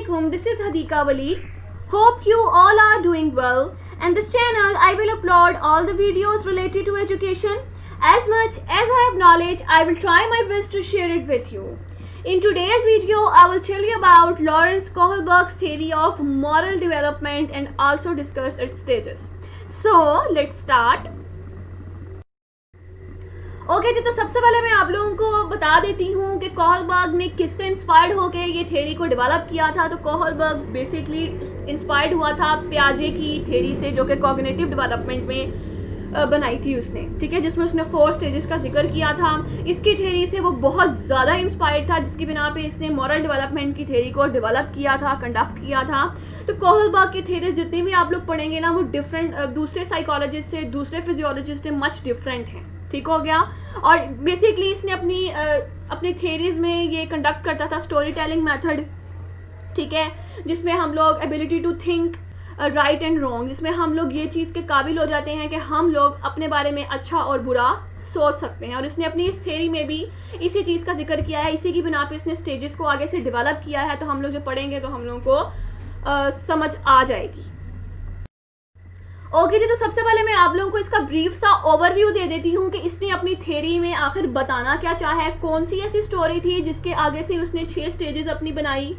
Assalamualaikum, this is Hadika Wali. Hope you all are doing well. And this channel I will upload all the videos related to education. As much as I have knowledge, I will try my best to share it with you. In today's video, I will tell you about Lawrence Kohlberg's theory of moral development and also discuss its stages. So, let's start. Okay जी, तो सबसे पहले मैं आप लोगों को बता देती हूँ कि कोहलबर्ग ने किससे इंस्पायर्ड होकर ये थ्योरी को डेवलप किया था। तो कोहलबर्ग बेसिकली इंस्पायर्ड हुआ था पियाजे की थ्योरी से, जो कि कॉग्निटिव डेवलपमेंट में बनाई थी उसने, ठीक है, जिसमें उसने 4 स्टेजेस का जिक्र किया था। इसकी थ्योरी से वो बहुत ज़्यादा इंस्पायर्ड था, जिसकी बिना पे इसने मॉरल डेवलपमेंट की थ्योरी को डेवलप किया था, कंडक्ट किया था। तो कोहलबर्ग की थ्योरी जितनी भी आप लोग पढ़ेंगे ना, वो डिफरेंट दूसरे साइकोलॉजिस्ट से, दूसरे फिजियोलॉजिस्ट से मच डिफरेंट हैं, ठीक हो गया। और बेसिकली इसने अपनी थ्योरीज में ये कंडक्ट करता था स्टोरी टेलिंग मेथड, ठीक है, जिसमें हम लोग ability to think right and wrong, जिसमें हम लोग ये चीज़ के काबिल हो जाते हैं कि हम लोग अपने बारे में अच्छा और बुरा सोच सकते हैं। और इसने अपनी इस थ्योरी में भी इसी चीज़ का जिक्र किया है, इसी की बिना पे इसने स्टेजेस को आगे से डेवलप किया है। तो हम लोग जो पढ़ेंगे तो हम लोगों को समझ आ जाएगी। ओके जी, तो सबसे पहले मैं आप लोगों को इसका ब्रीफ सा ओवरव्यू दे देती हूँ कि इसने अपनी थ्योरी में आखिर बताना क्या चाहा है, कौन सी ऐसी स्टोरी थी जिसके आगे से उसने 6 स्टेजेस अपनी बनाई।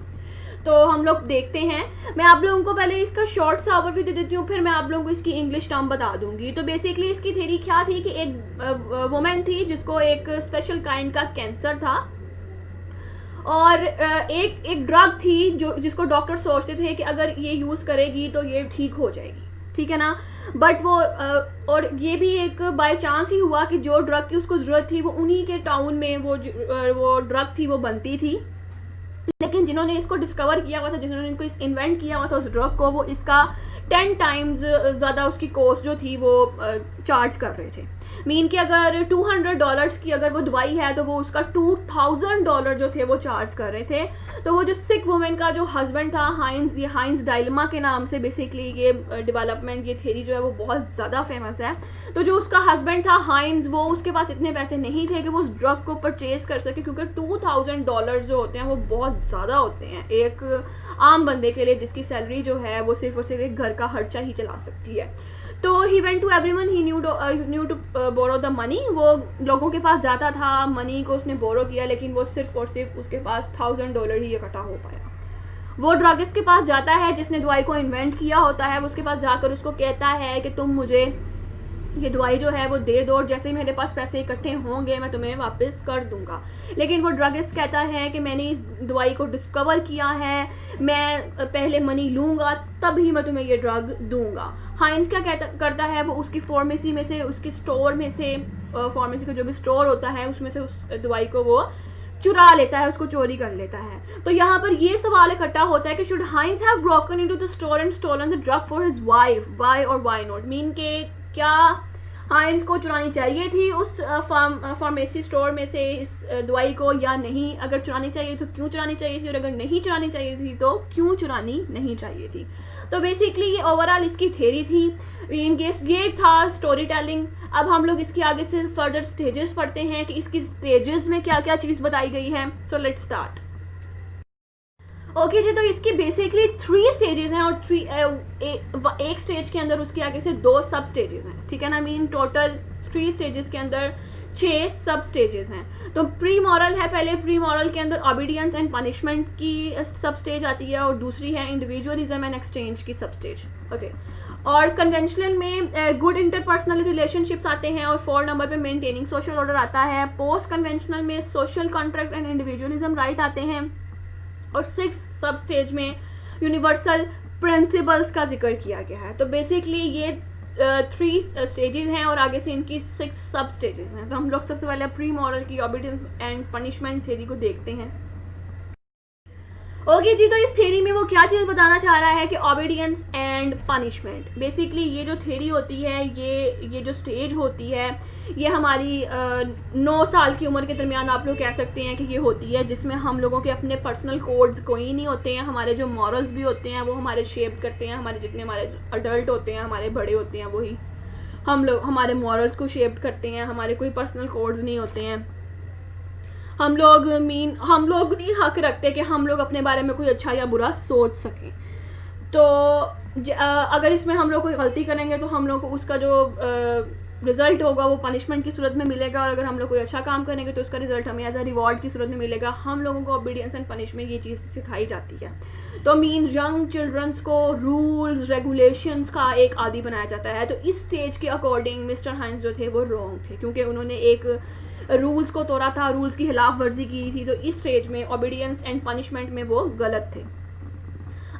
तो हम लोग देखते हैं। मैं आप लोगों को पहले इसका शॉर्ट सा ओवरव्यू दे देती हूँ, फिर मैं आप लोगों को इसकी इंग्लिश टर्म बता दूंगी। तो बेसिकली इसकी थ्योरी क्या थी कि एक वुमेन थी जिसको एक स्पेशल काइंड का कैंसर था, और एक ड्रग थी जिसको डॉक्टर सोचते थे कि अगर ये यूज़ करेगी तो ये ठीक हो जाएगी, ठीक है ना। बट वो और ये भी एक बाय चांस ही हुआ कि जो ड्रग की उसको ज़रूरत थी वो उन्हीं के टाउन में वो ड्रग थी वो बनती थी। लेकिन जिन्होंने इसको डिस्कवर किया हुआ था, जिन्होंने इनको इन्वेंट किया हुआ था उस ड्रग को, वो इसका 10 टाइम्स ज़्यादा उसकी कॉस्ट जो थी वो चार्ज कर रहे थे। मीन कि अगर $200 की अगर वो दवाई है तो वो उसका $2000 जो थे वो चार्ज कर रहे थे। तो वो जो सिक वुमेन का जो हस्बैंड था हाइंस, ये हाइंस डायलेमा के नाम से बेसिकली ये डेवलपमेंट, ये थ्योरी जो है वो बहुत ज़्यादा फेमस है। तो जो उसका हस्बैंड था हाइंस, वो उसके पास इतने पैसे नहीं थे कि वो उस ड्रग को परचेज कर सके, क्योंकि $2000 जो होते हैं वो बहुत ज़्यादा होते हैं एक आम बंदे के लिए, जिसकी सैलरी जो है वो सिर्फ और सिर्फ एक घर का खर्चा ही चला सकती है। तो he went to everyone he knew to borrow the money. वो लोगों के पास जाता था, मनी को उसने बोरो किया, लेकिन वो सिर्फ और सिर्फ उसके पास $1000 ही इकट्ठा हो पाया। वो ड्रगिस्ट के पास जाता है जिसने दवाई को इन्वेंट किया होता है, उसके पास जाकर उसको कहता है कि तुम मुझे ये दवाई जो है वो दे दो, और जैसे ही मेरे पास पैसे इकट्ठे होंगे मैं तुम्हें वापस कर दूंगा। लेकिन वो ड्रगिस्ट कहता है कि मैंने इस दवाई को डिस्कवर किया है, मैं पहले मनी लूँगा तभी मैं तुम्हें ये ड्रग दूंगा। हाइंस क्या करता है, वो उसकी फार्मेसी में से, उसकी स्टोर में से, फार्मेसी का जो भी स्टोर होता है उसमें से उस दवाई को वो चुरा लेता है, उसको चोरी कर लेता है। तो यहाँ पर ये सवाल इकट्ठा होता है कि should Heinz have broken into the store and stolen the drug for his wife, why और व्हाई नॉट। मीन के क्या हाइंस को चुरानी चाहिए थी उस फार्मेसी स्टोर में से इस दवाई को या नहीं। अगर चुरानी चाहिए तो क्यों चुरानी चाहिए थी, और अगर नहीं चुरानी चाहिए थी तो क्यों चुरानी नहीं चाहिए थी। तो बेसिकली ये ओवरऑल इसकी थ्योरी थी, ये था स्टोरी टेलिंग। अब हम लोग इसके आगे से फर्दर स्टेजेस पढ़ते हैं कि इसकी स्टेजेस में क्या क्या चीज़ बताई गई है। So let's start. ओके जी, तो इसकी बेसिकली 3 स्टेजेस हैं, और एक स्टेज के अंदर उसके आगे से 2 सब स्टेजेस हैं, ठीक है ना। मीन टोटल 3 स्टेजेस के अंदर 6 सब स्टेजेस हैं। तो प्री मॉरल है पहले, प्री मॉरल के अंदर ऑबिडियंस एंड पनिशमेंट की सब स्टेज आती है, और दूसरी है इंडिविजुअलिज्म एंड एक्सचेंज की सब स्टेज। ओके, और कन्वेंशनल में गुड इंटरपर्सनल रिलेशनशिप्स आते हैं, और 4 नंबर पे मेंटेनिंग सोशल ऑर्डर आता है। पोस्ट कन्वेंशनल में social contract and individualism right आते हैं, और 6 सब स्टेज में यूनिवर्सल प्रिंसिपल्स का जिक्र किया गया है। तो बेसिकली ये 3 स्टेजेस हैं, और आगे से इनकी 6 सब स्टेजेस हैं। तो हम लोग सबसे पहले प्री मॉरल की ऑबिडियंस एंड पनिशमेंट थ्योरी को देखते हैं। ओके जी, तो इस थ्योरी में वो क्या चीज़ बताना चाह रहा है कि ऑबिडियंस एंड पनिशमेंट। बेसिकली ये जो थ्योरी होती है, ये जो स्टेज होती है, ये हमारी 9 साल की उम्र के दरमियान आप लोग कह सकते हैं कि ये होती है, जिसमें हम लोगों के अपने पर्सनल कोड्स कोई नहीं होते हैं। हमारे जो मॉरल्स भी होते हैं वो हमारे शेप करते हैं, हमारे जितने हमारे अडल्ट होते हैं, हमारे बड़े होते हैं, वही हम लोग हमारे मॉरल्स को शेप करते हैं। हमारे कोई पर्सनल कोड्स नहीं होते हैं। हम लोग नहीं हक रखते कि हम लोग अपने बारे में कोई अच्छा या बुरा सोच सकें। तो अगर इसमें हम लोग कोई गलती करेंगे तो हम लोग को उसका जो रिजल्ट होगा वो पनिशमेंट की सूरत में मिलेगा, और अगर हम लोग कोई अच्छा काम करेंगे तो उसका रिजल्ट हमें एज अ रिवॉर्ड की सूरत में मिलेगा। हम लोगों को ओबीडियंस एंड पनिशमेंट ये चीज़ सिखाई जाती है। तो मीन यंग चिल्ड्रंस को रूल्स रेगुलेशंस का एक आदी बनाया जाता है। तो इस स्टेज के अकॉर्डिंग मिस्टर हाइंस जो थे वो रॉन्ग थे, क्योंकि उन्होंने एक रूल्स को तोड़ा था, रूल्स की खिलाफ वर्जी की थी। तो इस स्टेज में ओबीडियंस एंड पनिशमेंट में वो गलत थे।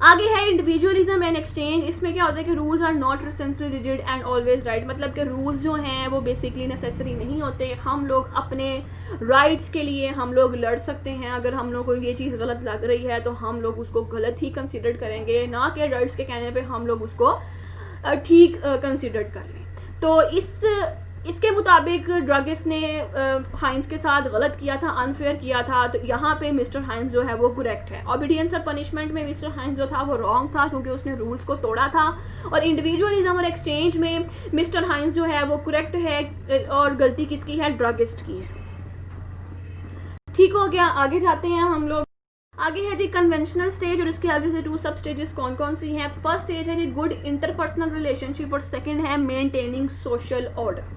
आगे है इंडिविजुअलिज्म एंड एक्सचेंज। इसमें क्या होता है कि rules are not necessarily rigid and always right, मतलब कि रूल्स जो हैं वो बेसिकली नेसेसरी नहीं होते। हम लोग अपने राइट्स के लिए हम लोग लड़ सकते हैं। अगर हम लोग को ये चीज़ गलत लग रही है तो हम लोग उसको गलत ही कंसिडर करेंगे, ना कि राइट्स के कहने पे हम लोग उसको ठीक कंसिडर कर लें। तो इसके मुताबिक ड्रगिस्ट ने हाइंस के साथ गलत किया था, अनफेयर किया था। तो यहाँ पे मिस्टर हाइंस जो है वो करेक्ट है। ओबीडियंस और पनिशमेंट में मिस्टर हाइंस जो था वो रॉन्ग था, क्योंकि उसने रूल्स को तोड़ा था। और इंडिविजुअलिज्म और एक्सचेंज में मिस्टर हाइंस जो है वो करेक्ट है, और गलती किसकी है? ड्रगिस्ट की है। ठीक हो गया, आगे जाते हैं हम लोग। आगे है जी कन्वेंशनल स्टेज, और इसके आगे से 2 सब स्टेजेस कौन कौन सी हैं। फर्स्ट स्टेज है जी गुड इंटरपर्सनल रिलेशनशिप, और सेकंड है मेंटेनिंग सोशल ऑर्डर।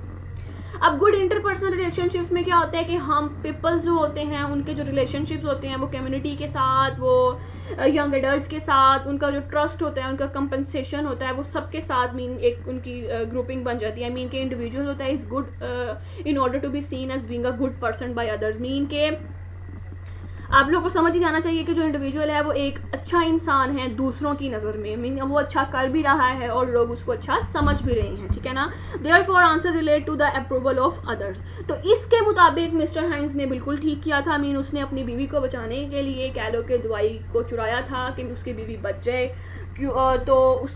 अब गुड इंटरपर्सनल रिलेशनशिप्स में क्या होता है कि हम पीपल्स जो होते हैं उनके जो रिलेशनशिप्स होते हैं वो कम्युनिटी के साथ, वो यंग एडल्ट्स के साथ, उनका जो ट्रस्ट होता है, उनका कंपनसेशन होता है, वो सबके साथ मीन एक उनकी ग्रुपिंग बन जाती है। मीन के इंडिविजुअल होता है is good in order to be seen as being a good person by others. Mean के आप लोग को समझ ही जाना चाहिए कि जो इंडिविजुअल है वो एक अच्छा इंसान है दूसरों की नज़र में। मीन वो अच्छा कर भी रहा है और लोग उसको अच्छा समझ भी रहे हैं, ठीक है ना। Therefore answer relate to the approval of others. तो इसके मुताबिक मिस्टर हाइंस ने बिल्कुल ठीक किया था। मीन उसने अपनी बीवी को बचाने के लिए कैलो के दवाई को चुराया था कि उसकी बीवी बच जाए। तो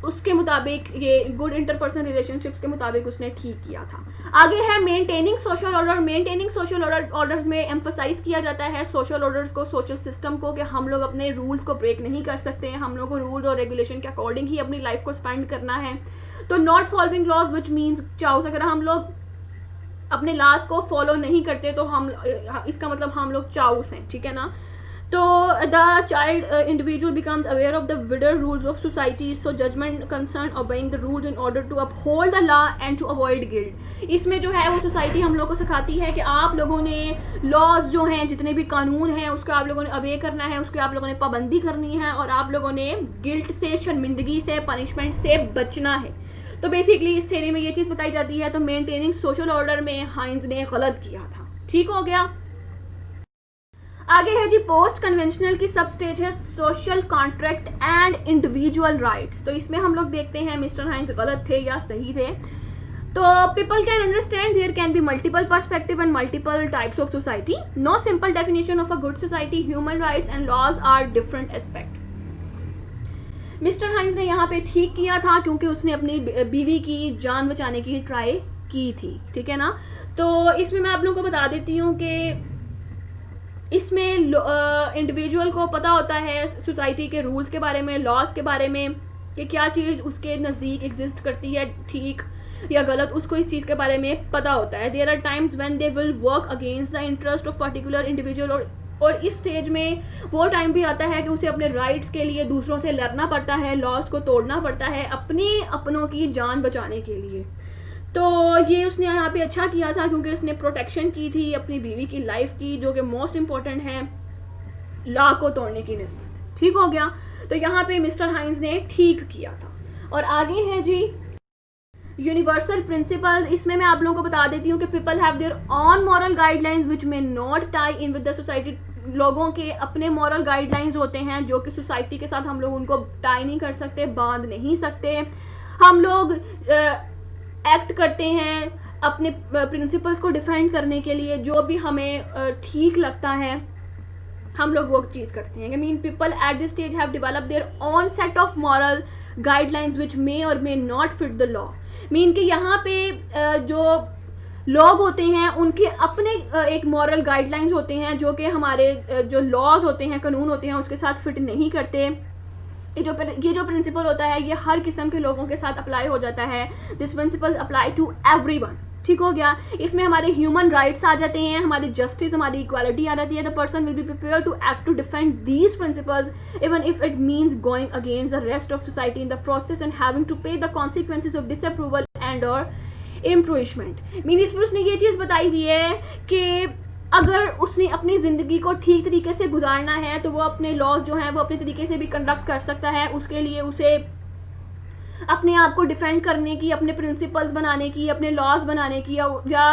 उसके मुताबिक ये गुड इंटरपर्सनल रिलेशनशिप्स के मुताबिक उसने ठीक किया था। आगे है maintaining social order. Maintaining social orders में एम्फसाइज किया जाता है सोशल ऑर्डर्स को, सोशल सिस्टम को, कि हम लोग अपने रूल्स को ब्रेक नहीं कर सकते हैं। हम लोग को रूल और रेगुलेशन के अकॉर्डिंग ही अपनी लाइफ को स्पेंड करना है। तो not following laws which means chaos, अगर हम लोग अपने लॉज को फॉलो नहीं करते तो हम इसका मतलब हम लोग चाउस हैं, ठीक है ना। तो the child individual becomes aware of the wider rules of society, so judgement concern obeying the rules in order to uphold the law and to avoid guilt. इसमें जो है वो सोसाइटी हम लोग को सिखाती है कि आप लोगों ने लॉज जो हैं, जितने भी कानून हैं, उसका आप लोगों ने अवे करना है, उसकी आप लोगों ने पाबंदी करनी है, और आप लोगों ने गिल्ट से, शर्मिंदगी से, पनिशमेंट से बचना है। तो बेसिकली इस थ्योरी में ये चीज़ बताई जाती है। तो मेंटेनिंग सोशल ऑर्डर में हाइंस ने गलत किया था। ठीक हो गया। आगे है जी पोस्ट कन्वेंशनल की सब स्टेज है social contract and individual rights. तो इसमें हम लोग देखते हैं मिस्टर हाइंस गलत थे या सही थे। तो people can understand there can be multiple perspective and multiple types of society. No simple definition of a good society, human rights and laws are different aspect. Mister Heinz ने यहाँ पे ठीक किया था क्योंकि उसने अपनी बीवी की जान बचाने की ट्राई की थी, ठीक है ना। तो इसमें मैं आप लोगों को बता देती हूँ कि इसमें इंडिविजुअल को पता होता है सोसाइटी के रूल्स के बारे में, लॉज के बारे में, कि क्या चीज़ उसके नज़दीक एग्जिस्ट करती है, ठीक या गलत, उसको इस चीज़ के बारे में पता होता है। There are times when they will work against the interest of particular individual, और इस स्टेज में वो टाइम भी आता है कि उसे अपने राइट्स के लिए दूसरों से लड़ना पड़ता है, लॉज को तोड़ना पड़ता है अपनों की जान बचाने के लिए। तो ये उसने यहाँ पे अच्छा किया था क्योंकि उसने प्रोटेक्शन की थी अपनी बीवी की लाइफ की, जो कि मोस्ट इम्पॉर्टेंट है लॉ को तोड़ने की निस्बत। ठीक हो गया। तो यहाँ पे मिस्टर हाइंस ने ठीक किया था। और आगे है जी यूनिवर्सल प्रिंसिपल। इसमें मैं आप लोगों को बता देती हूँ कि people have their on moral guidelines which may not tie in with the society. लोगों के अपने मॉरल गाइडलाइंस होते हैं जो कि सोसाइटी के साथ हम लोग उनको टाई नहीं कर सकते, बांध नहीं सकते। हम लोग एक्ट करते हैं अपने प्रिंसिपल्स को डिफेंड करने के लिए, जो भी हमें ठीक लगता है हम लोग वो चीज़ करते हैं। Mean people at this stage have develop their own set of moral guidelines which may और may not fit the law. Mean कि यहाँ पे जो लोग होते हैं उनके अपने एक मॉरल गाइडलाइंस होते हैं जो कि हमारे जो लॉज होते हैं, कानून होते हैं, उसके साथ फिट नहीं करते। ये जो प्रिंसिपल होता है ये हर किस्म के लोगों के साथ अप्लाई हो जाता है। This principle apply to everyone. ठीक हो गया। इसमें हमारे ह्यूमन राइट्स आ जाते हैं, हमारी जस्टिस, हमारी इक्वालिटी आ जाती है। The person will be prepare to act to defend these principles even if it means going against the rest of society in the process and having to pay the consequences of disapproval and और improvement. Mean इसमें उसने ये चीज़ बताई हुई है कि अगर उसने अपनी ज़िंदगी को ठीक तरीके से गुजारना है तो वो अपने लॉज जो हैं वो अपने तरीके से भी कंडक्ट कर सकता है। उसके लिए उसे अपने आप को डिफेंड करने की, अपने प्रिंसिपल्स बनाने की, अपने लॉज बनाने की या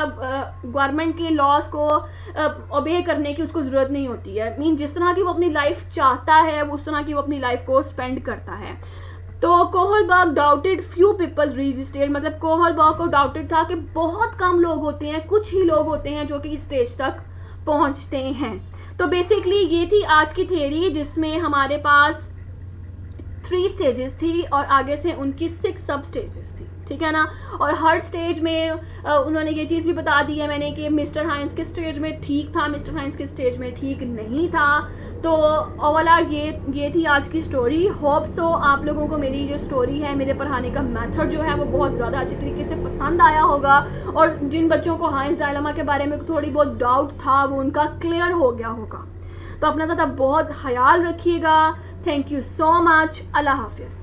गवर्नमेंट के लॉज को ओबे करने की उसको ज़रूरत नहीं होती है। मीन जिस तरह की वो अपनी लाइफ चाहता है उस तरह की वो अपनी लाइफ को स्पेंड करता है। तो Kohlberg doubted few people reach this stage, मतलब कोहलबर्ग को डाउटेड था कि बहुत कम लोग होते हैं, कुछ ही लोग होते हैं जो कि इस स्टेज तक पहुंचते हैं। तो बेसिकली ये थी आज की थ्योरी जिसमें हमारे पास 3 स्टेजेस थी और आगे से उनकी 6 सब स्टेजेस थी, ठीक है ना। और हर स्टेज में उन्होंने ये चीज़ भी बता दी है मैंने कि मिस्टर हाइंस के स्टेज में ठीक था, मिस्टर हाइंस के स्टेज में ठीक नहीं था। तो ओवरऑल ये थी आज की स्टोरी। होप सो आप लोगों को मेरी जो स्टोरी है, मेरे पढ़ाने का मेथड जो है वो बहुत ज़्यादा अच्छी तरीके से पसंद आया होगा और जिन बच्चों को हाइंस डायलेमा के बारे में थोड़ी बहुत डाउट था वो उनका क्लियर हो गया होगा। तो अपना ज़्यादा बहुत ख्याल रखिएगा। Thank you so much. Allah हाफिज़।